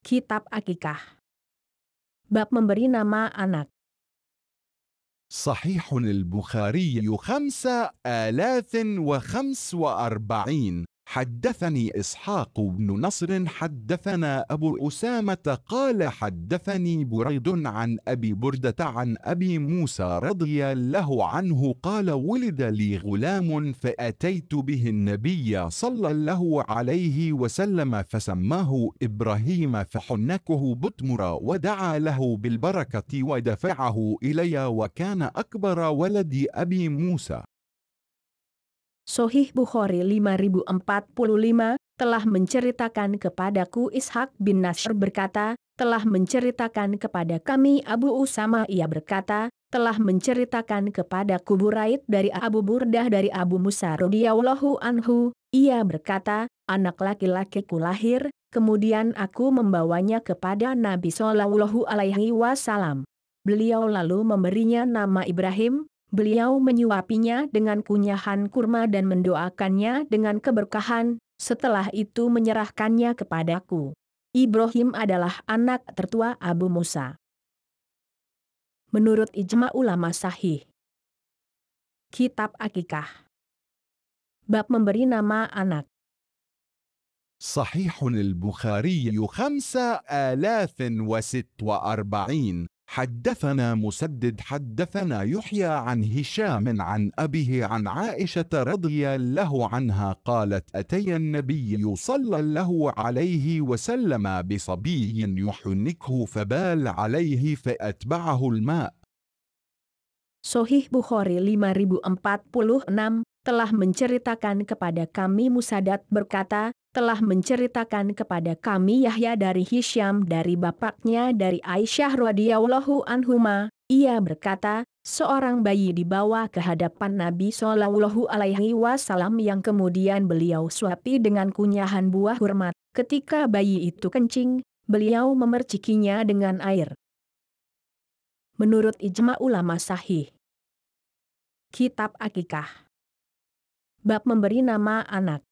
Kitab Akikah. Bab memberi nama anak. صحيح البخاري 5045. حدثني إسحاق بن نصر حدثنا أبو أسامة قال حدثني بريد عن أبي بردة عن أبي موسى رضي الله عنه قال ولد لي غلام فأتيت به النبي صلى الله عليه وسلم فسماه إبراهيم فحنكه بتمر ودعا له بالبركة ودفعه إلي وكان أكبر ولد أبي موسى. Sohih Bukhari 5045 telah menceritakan kepadaku Ishak bin Nasr berkata, telah menceritakan kepada kami Abu Usama ia berkata, telah menceritakan kepadaku Buraid dari Abu Burdah dari Abu Musa radhiyallahu anhu, ia berkata, anak laki-lakiku lahir, kemudian aku membawanya kepada Nabi Shallallahu Alaihi Wasallam. Beliau lalu memberinya nama Ibrahim. Beliau menyuapinya dengan kunyahan kurma dan mendoakannya dengan keberkahan, setelah itu menyerahkannya kepadaku. Ibrahim adalah anak tertua Abu Musa. Menurut ijma ulama sahih. Kitab Akikah. Bab memberi nama anak. صحيح البخاري 5046. حدثنا مسدد حدثنا يحيى عن هشام عن أبيه عن عائشة رضي الله عنها قالت أتي النبي صلى الله عليه وسلم بصبي يحنكه فبال عليه فأتبعه الماء. Sohih Bukhari 5046 telah menceritakan kepada kami Musaddad berkata, telah menceritakan kepada kami Yahya dari Hisham dari bapaknya dari Aisyah radhiyallahu anhuma, ia berkata, seorang bayi dibawa ke hadapan Nabi Shallallahu Alaihi Wasallam yang kemudian beliau suapi dengan kunyahan buah kurma. Ketika bayi itu kencing, beliau memercikinya dengan air. Menurut ijma ulama sahih. Kitab Akikah. Bab memberi nama anak.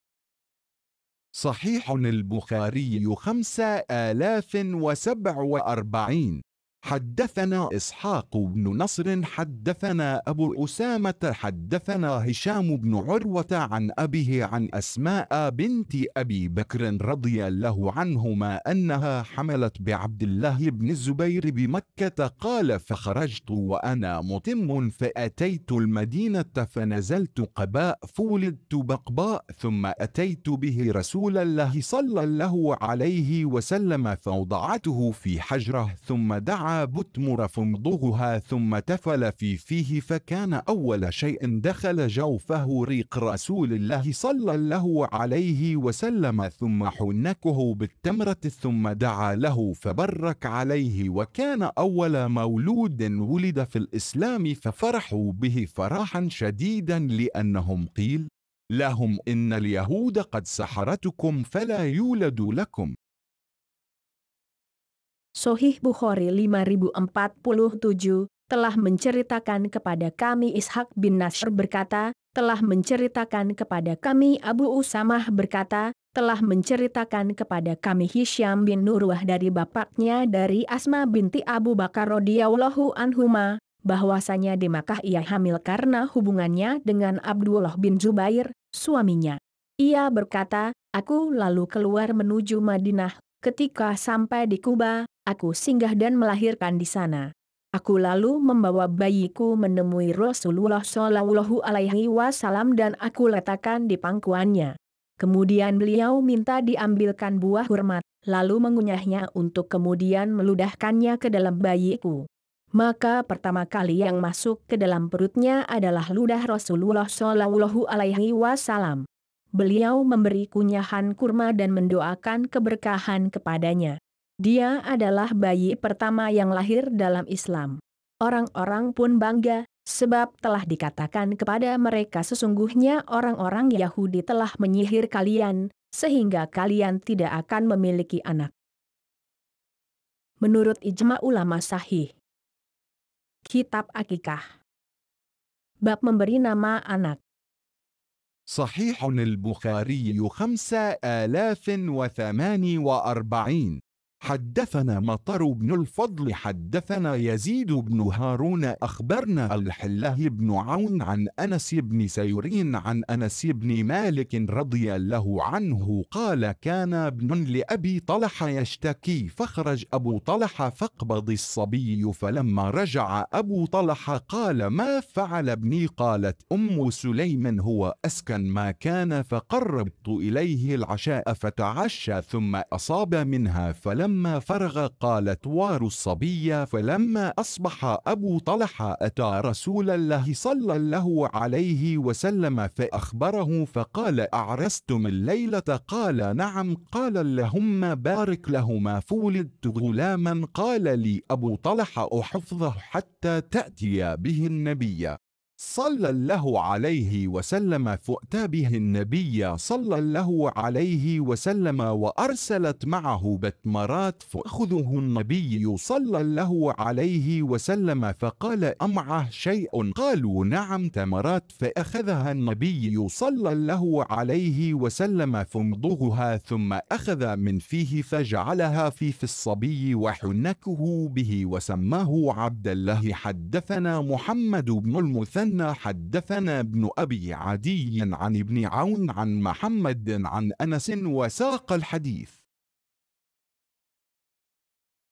صحيح البخاري 5047. حدثنا إسحاق بن نصر حدثنا أبو أسامة حدثنا هشام بن عروة عن أبيه عن أسماء بنت أبي بكر رضي الله عنهما أنها حملت بعبد الله بن الزبير بمكة قال فخرجت وأنا متم فأتيت المدينة فنزلت قباء فولدت بقباء ثم أتيت به رسول الله صلى الله عليه وسلم فوضعته في حجره ثم دعا بتمر فمضغها ثم تفل في فيه فكان أول شيء دخل جوفه ريق رسول الله صلى الله عليه وسلم ثم حنكه بالتمرة ثم دعا له فبرك عليه وكان أول مولود ولد في الإسلام ففرحوا به فرحا شديدا لأنهم قيل لهم إن اليهود قد سحرتكم فلا يولد لكم. Sohih Bukhari 5047 telah menceritakan kepada kami Ishak bin Nasr berkata, telah menceritakan kepada kami Abu Usamah berkata, telah menceritakan kepada kami Hisham bin Urwah dari bapaknya dari Asma binti Abu Bakar radhiyallahu anhuma, bahwasanya di Makkah ia hamil karena hubungannya dengan Abdullah bin Zubair, suaminya. Ia berkata, aku lalu keluar menuju Madinah, ketika sampai di Kuba, aku singgah dan melahirkan di sana. Aku lalu membawa bayiku menemui Rasulullah Shallallahu Alaihi Wasallam dan aku letakkan di pangkuannya. Kemudian beliau minta diambilkan buah kurma, lalu mengunyahnya untuk kemudian meludahkannya ke dalam bayiku. Maka pertama kali yang masuk ke dalam perutnya adalah ludah Rasulullah Shallallahu Alaihi Wasallam. Beliau memberi kunyahan kurma dan mendoakan keberkahan kepadanya. Dia adalah bayi pertama yang lahir dalam Islam. Orang-orang pun bangga, sebab telah dikatakan kepada mereka sesungguhnya orang-orang Yahudi telah menyihir kalian, sehingga kalian tidak akan memiliki anak. Menurut ijma ulama sahih. Kitab Akikah. Bab memberi nama anak. صحيح البخاري 5048. حدثنا مطر بن الفضل حدثنا يزيد بن هارون أخبرنا الحله بن عون عن أنس بن سيرين عن أنس بن مالك رضي الله عنه قال كان ابن لأبي طلحة يشتكي فخرج أبو طلحة فاقبض الصبي فلما رجع أبو طلحة قال ما فعل ابني؟ قالت أم سليم هو أسكن ما كان فقربت إليه العشاء فتعشى ثم أصاب منها فلما فرغ قالت وار الصبي فلما أصبح أبو طلحة أتى رسول الله صلى الله عليه وسلم فأخبره فقال أعرستم الليلة؟ قال نعم. قال اللهم بارك لهما فولدت غلاما. قال لي أبو طلحة أحفظه حتى تأتي به النبي صلى الله عليه وسلم فأتى به النبي صلى الله عليه وسلم وأرسلت معه بتمرات فأخذه النبي صلى الله عليه وسلم فقال أمعه شيء؟ قالوا نعم تمرات. فأخذها النبي صلى الله عليه وسلم فمضغها ثم أخذ من فيه فجعلها في الصبي وحنكه به وسماه عبد الله. حدثنا محمد بن المثنى حدثنا ابن أبي عدي عن ابن عون عن محمد عن أنس وساق الحديث.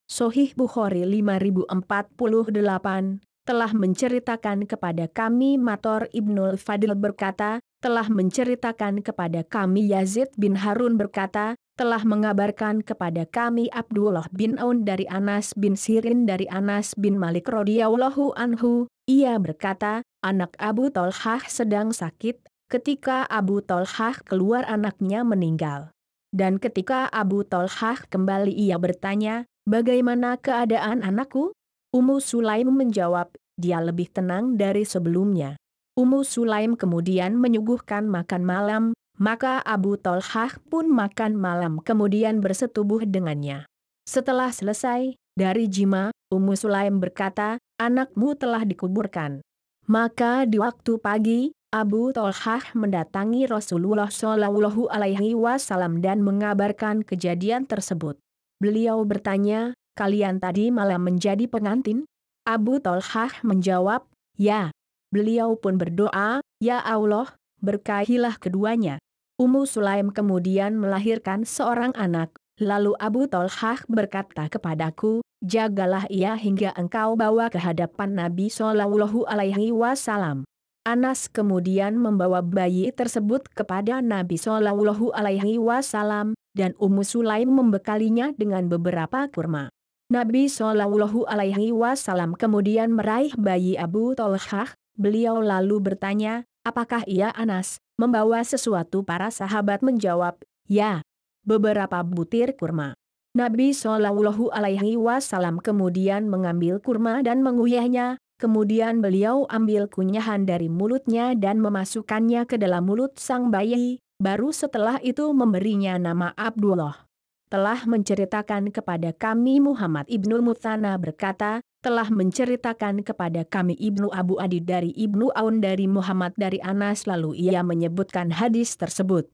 Sahih Bukhari 5048 telah menceritakan kepada kami Mator Ibnul Fadl berkata, telah menceritakan kepada kami Yazid bin Harun berkata, telah mengabarkan kepada kami Abdullah bin Aun dari Anas bin Sirin dari Anas bin Malik radhiyallahu anhu, ia berkata, anak Abu Thalhah sedang sakit, ketika Abu Thalhah keluar anaknya meninggal. Dan ketika Abu Thalhah kembali ia bertanya, bagaimana keadaan anakku? Ummu Sulaim menjawab, dia lebih tenang dari sebelumnya. Ummu Sulaim kemudian menyuguhkan makan malam, maka Abu Thalhah pun makan malam kemudian bersetubuh dengannya. Setelah selesai dari jima, Ummu Sulaim berkata, anakmu telah dikuburkan. Maka di waktu pagi, Abu Thalhah mendatangi Rasulullah Shallallahu Alaihi Wasallam dan mengabarkan kejadian tersebut. Beliau bertanya, kalian tadi malam menjadi pengantin? Abu Thalhah menjawab, ya. Beliau pun berdoa, ya Allah, berkahilah keduanya. Ummu Sulaim kemudian melahirkan seorang anak, lalu Abu Thalhah berkata kepadaku, jagalah ia hingga engkau bawa ke hadapan Nabi Shallallahu Alaihi Wasallam. Anas kemudian membawa bayi tersebut kepada Nabi Shallallahu Alaihi Wasallam, dan Ummu Sulaim membekalinya dengan beberapa kurma. Nabi Shallallahu Alaihi Wasallam kemudian meraih bayi Abu Thalhah. Beliau lalu bertanya, apakah ia Anas membawa sesuatu? Para sahabat menjawab, ya, beberapa butir kurma. Nabi Shallallahu Alaihi Wasallam kemudian mengambil kurma dan mengunyahnya. Kemudian beliau ambil kunyahan dari mulutnya dan memasukkannya ke dalam mulut sang bayi. Baru setelah itu memberinya nama Abdullah. Telah menceritakan kepada kami Muhammad Ibnul Muthanna berkata, telah menceritakan kepada kami Ibnu Abu Adi dari Ibnu Aun dari Muhammad dari Anas, lalu ia menyebutkan hadis tersebut.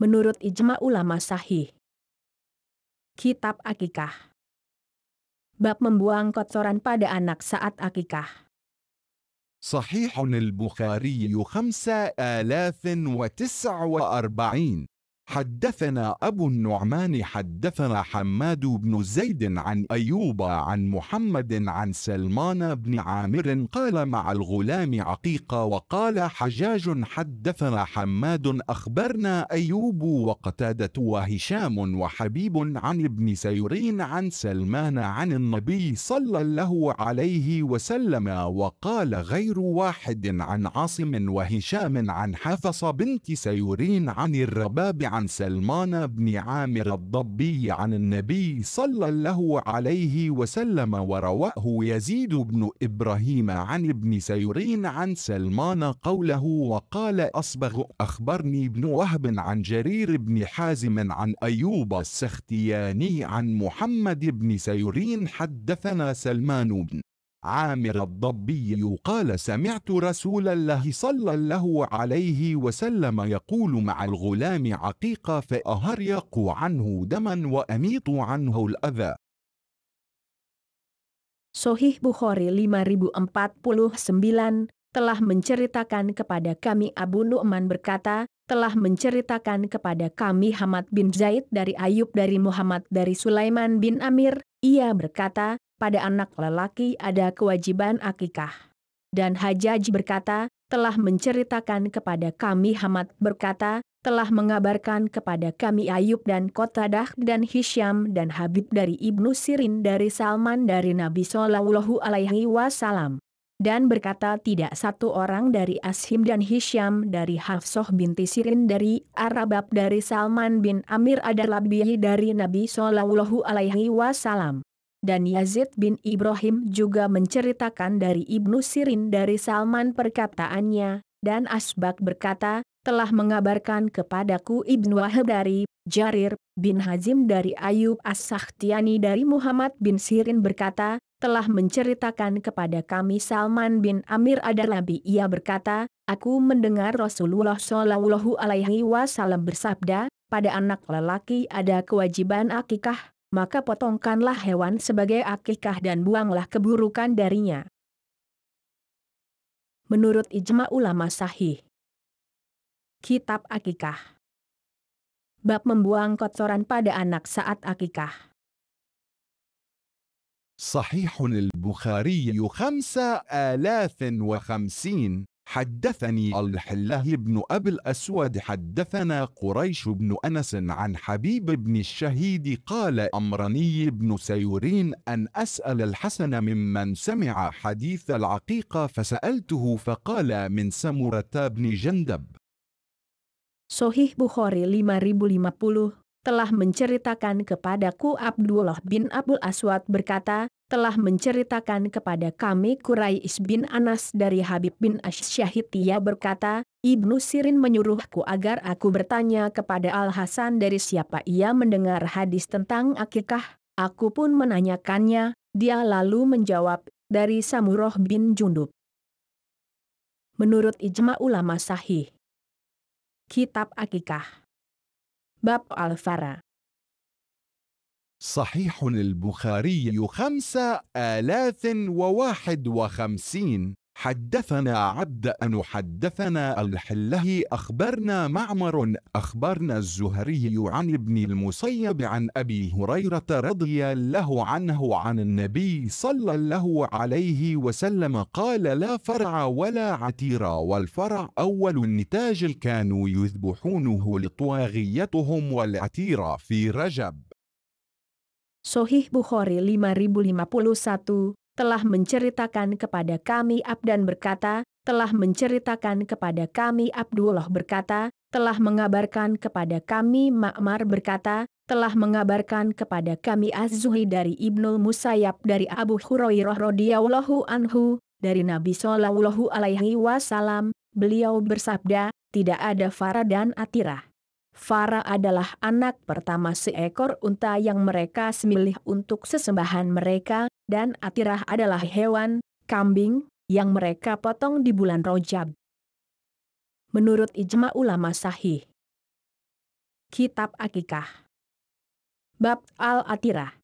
Menurut ijma ulama sahih. Kitab Akikah. Bab membuang kotoran pada anak saat akikah. صحيح البخاري 5049. حدثنا أبو النعمان حدثنا حماد بن زيد عن أيوب عن محمد عن سلمان بن عامر قال مع الغلام عقيقة. وقال حجاج حدثنا حماد أخبرنا أيوب وقتادة وهشام وحبيب عن ابن سيرين عن سلمان عن النبي صلى الله عليه وسلم. وقال غير واحد عن عاصم وهشام عن حفصة بنت سيرين عن الرباب عن سلمان بن عامر الضبي عن النبي صلى الله عليه وسلم. ورواه يزيد بن إبراهيم عن ابن سيرين عن سلمان قوله. وقال أصبغ أخبرني ابن وهب عن جرير بن حازم عن أيوب السختياني عن محمد بن سيرين حدثنا سلمان بن عامر الضبي قال سمعت رسول الله صلى الله عليه وسلم يقول مع الغلام عقيقة فأهريق عنه دما وأميط عنه الأذى. Sahih Bukhari 5049 telah menceritakan kepada kami Abu Nu'man berkata, telah menceritakan kepada kami Hamad bin Zaid dari Ayub dari Muhammad dari Sulaiman bin Amir, ia berkata, pada anak lelaki ada kewajiban akikah. Dan Hajjaj berkata, telah menceritakan kepada kami Hamad berkata, telah mengabarkan kepada kami Ayub dan Qatadah dan Hisyam dan Habib dari Ibnu Sirin dari Salman dari Nabi Shallallahu Alaihi Wasallam. Dan berkata tidak satu orang dari Ashim dan Hisyam dari Hafsah binti Sirin dari Arabab dari Salman bin Amir adalah bihi dari Nabi Shallallahu Alaihi Wasallam. Dan Yazid bin Ibrahim juga menceritakan dari Ibnu Sirin dari Salman perkataannya, dan Asbak berkata, telah mengabarkan kepadaku Ibnu Wahab dari Jarir bin Hazim dari Ayub As-Sakhtiani dari Muhammad bin Sirin berkata, telah menceritakan kepada kami Salman bin Amir adalah Nabi, ia berkata, aku mendengar Rasulullah Shallallahu Alaihi Wasallam bersabda, pada anak lelaki ada kewajiban akikah, maka potongkanlah hewan sebagai akikah dan buanglah keburukan darinya. Menurut ijma ulama sahih. Kitab Akikah. Bab membuang kotoran pada anak saat akikah. صحيح البخاري 5050 حدثني الحله بن أبي الأسود حدثنا قريش بن أنس عن حبيب بن الشهيد قال أمرني ابن سيورين أن أسأل الحسن ممن سمع حديث العقيقة فسألته فقال من سمرة بن جندب. Sahih Bukhari 5050 telah menceritakan kepadaku Abdullah bin Abul Aswad berkata, telah menceritakan kepada kami Quraish bin Anas dari Habib bin Ash-Syahid, ia berkata, Ibnu Sirin menyuruhku agar aku bertanya kepada Al-Hasan dari siapa ia mendengar hadis tentang akikah, aku pun menanyakannya, dia lalu menjawab, dari Samurah bin Jundub. Menurut ijma ulama sahih. Kitab Akikah. Bab Al-Fara. صحيح البخاري 5051 حدثنا عبد أن حدثنا الحله أخبرنا معمر أخبرنا الزهري عن ابن المسيب عن أبي هريرة رضي الله عنه عن النبي صلى الله عليه وسلم قال لا فرع ولا عتير والفرع أول النتاج كانوا يذبحونه لطواغيتهم والعتير في رجب. Sahih Bukhari 5051 telah menceritakan kepada kami Abdan berkata, telah menceritakan kepada kami Abdullah berkata, telah mengabarkan kepada kami Ma'mar berkata, telah mengabarkan kepada kami Az-Zuhri dari Ibnul Musayyab dari Abu Hurairah radhiyallahu anhu, dari Nabi Shallallahu Alaihi Wasallam, beliau bersabda, tidak ada fara dan atirah. Fara adalah anak pertama seekor unta yang mereka sembelih untuk sesembahan mereka, dan atirah adalah hewan, kambing, yang mereka potong di bulan Rajab. Menurut ijma ulama sahih. Kitab Akikah. Bab Al-Atirah.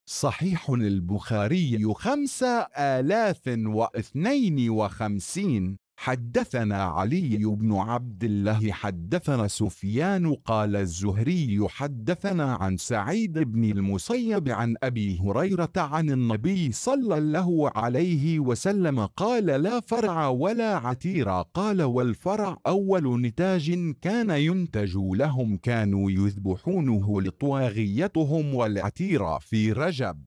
صحيح البخاري 5052 حدثنا علي بن عبد الله حدثنا سفيان قال الزهري حدثنا عن سعيد بن المسيب عن أبي هريرة عن النبي صلى الله عليه وسلم قال لا فرع ولا عتير قال والفرع أول نتاج كان ينتج لهم كانوا يذبحونه لطواغيتهم والعتير في رجب.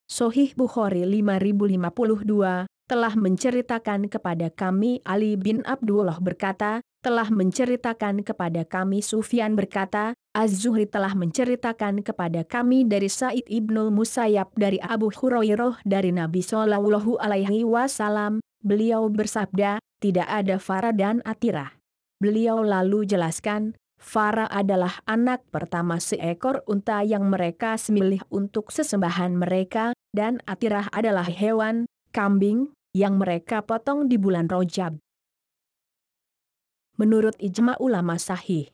Sahih Bukhari 5052 telah menceritakan kepada kami Ali bin Abdullah berkata, telah menceritakan kepada kami Sufyan berkata, Az-Zuhri telah menceritakan kepada kami dari Sa'id ibnul Musayyab dari Abu Hurairah dari Nabi Shallallahu Alaihi Wasallam, beliau bersabda, tidak ada fara dan atirah. Beliau lalu jelaskan, fara adalah anak pertama seekor unta yang mereka sembelih untuk sesembahan mereka, dan Atirah adalah hewan, kambing, yang mereka potong di bulan Rajab. Menurut ijma ulama sahih,